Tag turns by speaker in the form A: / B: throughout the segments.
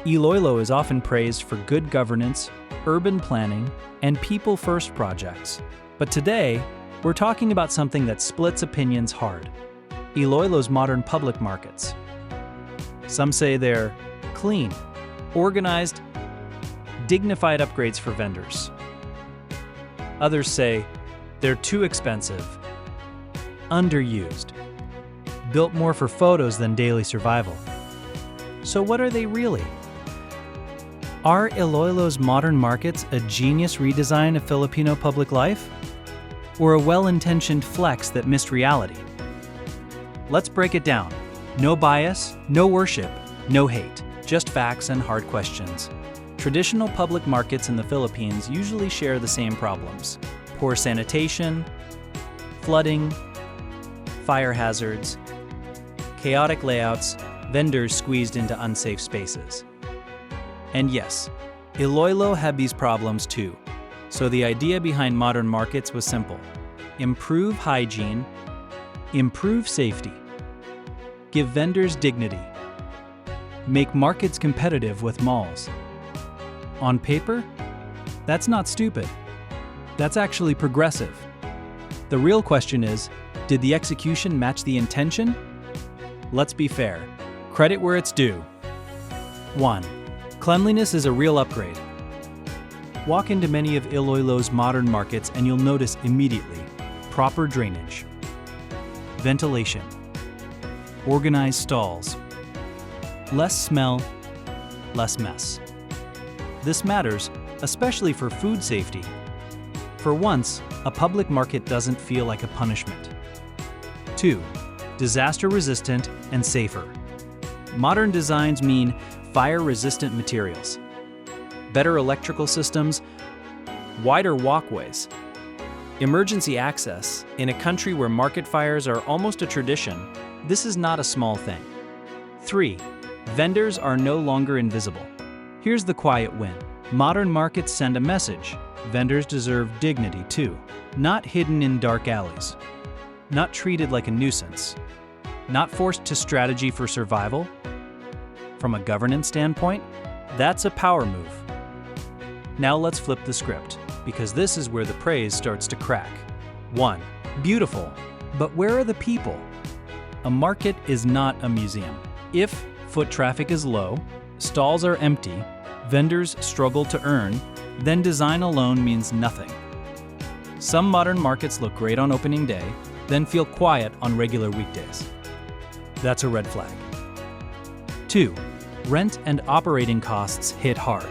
A: Iloilo is often praised for good governance, urban planning, and people-first projects. But today, we're talking about something that splits opinions hard: Iloilo's modern public markets. Some say they're clean, organized, dignified upgrades for vendors. Others say they're too expensive, underused, built more for photos than daily survival. So what are they really? Are Iloilo's modern markets a genius redesign of Filipino public life? Or a well-intentioned flex that missed reality? Let's break it down. No bias, no worship, no hate, just facts and hard questions. Traditional public markets in the Philippines usually share the same problems: poor sanitation, flooding, fire hazards, chaotic layouts, vendors squeezed into unsafe spaces. And yes, Iloilo had these problems too. So the idea behind modern markets was simple: improve hygiene, improve safety, give vendors dignity, make markets competitive with malls. On paper, that's not stupid. That's actually progressive. The real question is, did the execution match the intention? Let's be fair. Credit where it's due. 1. Cleanliness is a real upgrade. Walk into many of Iloilo's modern markets and you'll notice immediately proper drainage, ventilation, organized stalls, less smell, less mess. This matters, especially for food safety. For once, a public market doesn't feel like a punishment. 2. Disaster-resistant and safer. Modern designs mean fire-resistant materials, better electrical systems, wider walkways, emergency access. In a country where market fires are almost a tradition, this is not a small thing. 3. Vendors are no longer invisible. Here's the quiet win. Modern markets send a message. Vendors deserve dignity too. Not hidden in dark alleys. Not treated like a nuisance. Not forced to strategy for survival. From a governance standpoint, that's a power move. Now let's flip the script, because this is where the praise starts to crack. 1. Beautiful. But where are the people? A market is not a museum. If foot traffic is low, stalls are empty, vendors struggle to earn, then design alone means nothing. Some modern markets look great on opening day, then feel quiet on regular weekdays. That's a red flag. 2. Rent and operating costs hit hard.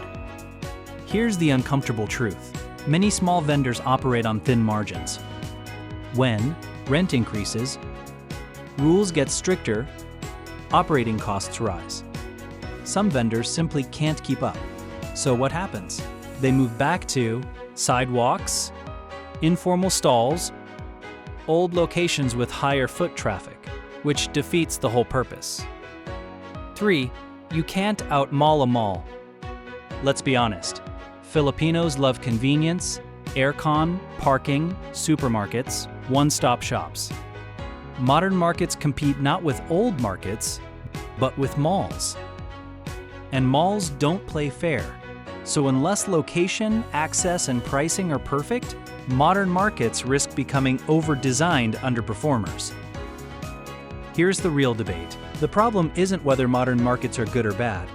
A: Here's the uncomfortable truth. Many small vendors operate on thin margins. When rent increases, rules get stricter, operating costs rise. Some vendors simply can't keep up. So what happens? They move back to sidewalks, informal stalls, old locations with higher foot traffic, which defeats the whole purpose. 3. You can't out-mall a mall. Let's be honest. Filipinos love convenience, aircon, parking, supermarkets, one-stop shops. Modern markets compete not with old markets, but with malls. And malls don't play fair. So unless location, access, and pricing are perfect, modern markets risk becoming over-designed underperformers. Here's the real debate. The problem isn't whether modern markets are good or bad.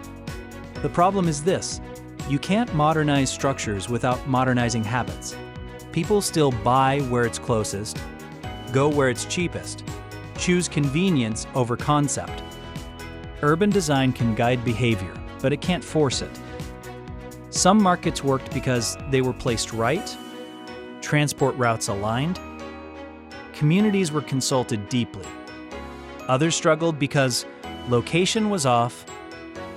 A: The problem is this: you can't modernize structures without modernizing habits. People still buy where it's closest, go where it's cheapest, choose convenience over concept. Urban design can guide behavior, but it can't force it. Some markets worked because they were placed right, transport routes aligned, communities were consulted deeply. Others struggled because location was off,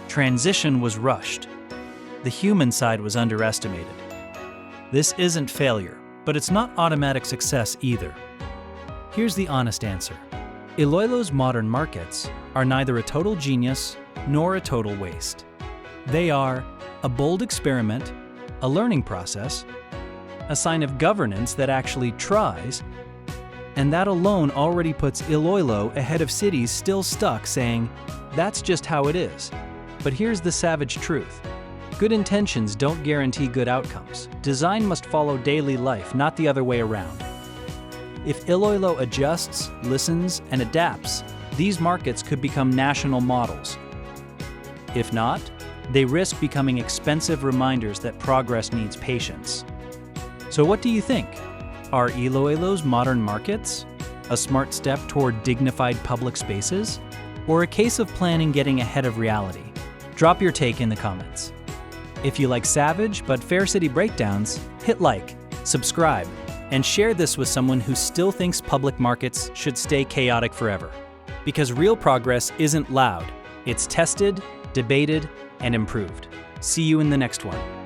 A: transition was rushed, the human side was underestimated. This isn't failure, but it's not automatic success either. Here's the honest answer. Iloilo's modern markets are neither a total genius nor a total waste. They are a bold experiment, a learning process, a sign of governance that actually tries, and that alone already puts Iloilo ahead of cities still stuck saying, "That's just how it is." But here's the savage truth. Good intentions don't guarantee good outcomes. Design must follow daily life, not the other way around. If Iloilo adjusts, listens, and adapts, these markets could become national models. If not, they risk becoming expensive reminders that progress needs patience. So what do you think? Are Iloilo's modern markets a smart step toward dignified public spaces? Or a case of planning getting ahead of reality? Drop your take in the comments. If you like savage but fair city breakdowns, hit like, subscribe, and share this with someone who still thinks public markets should stay chaotic forever. Because real progress isn't loud, it's tested, debated, and improved. See you in the next one.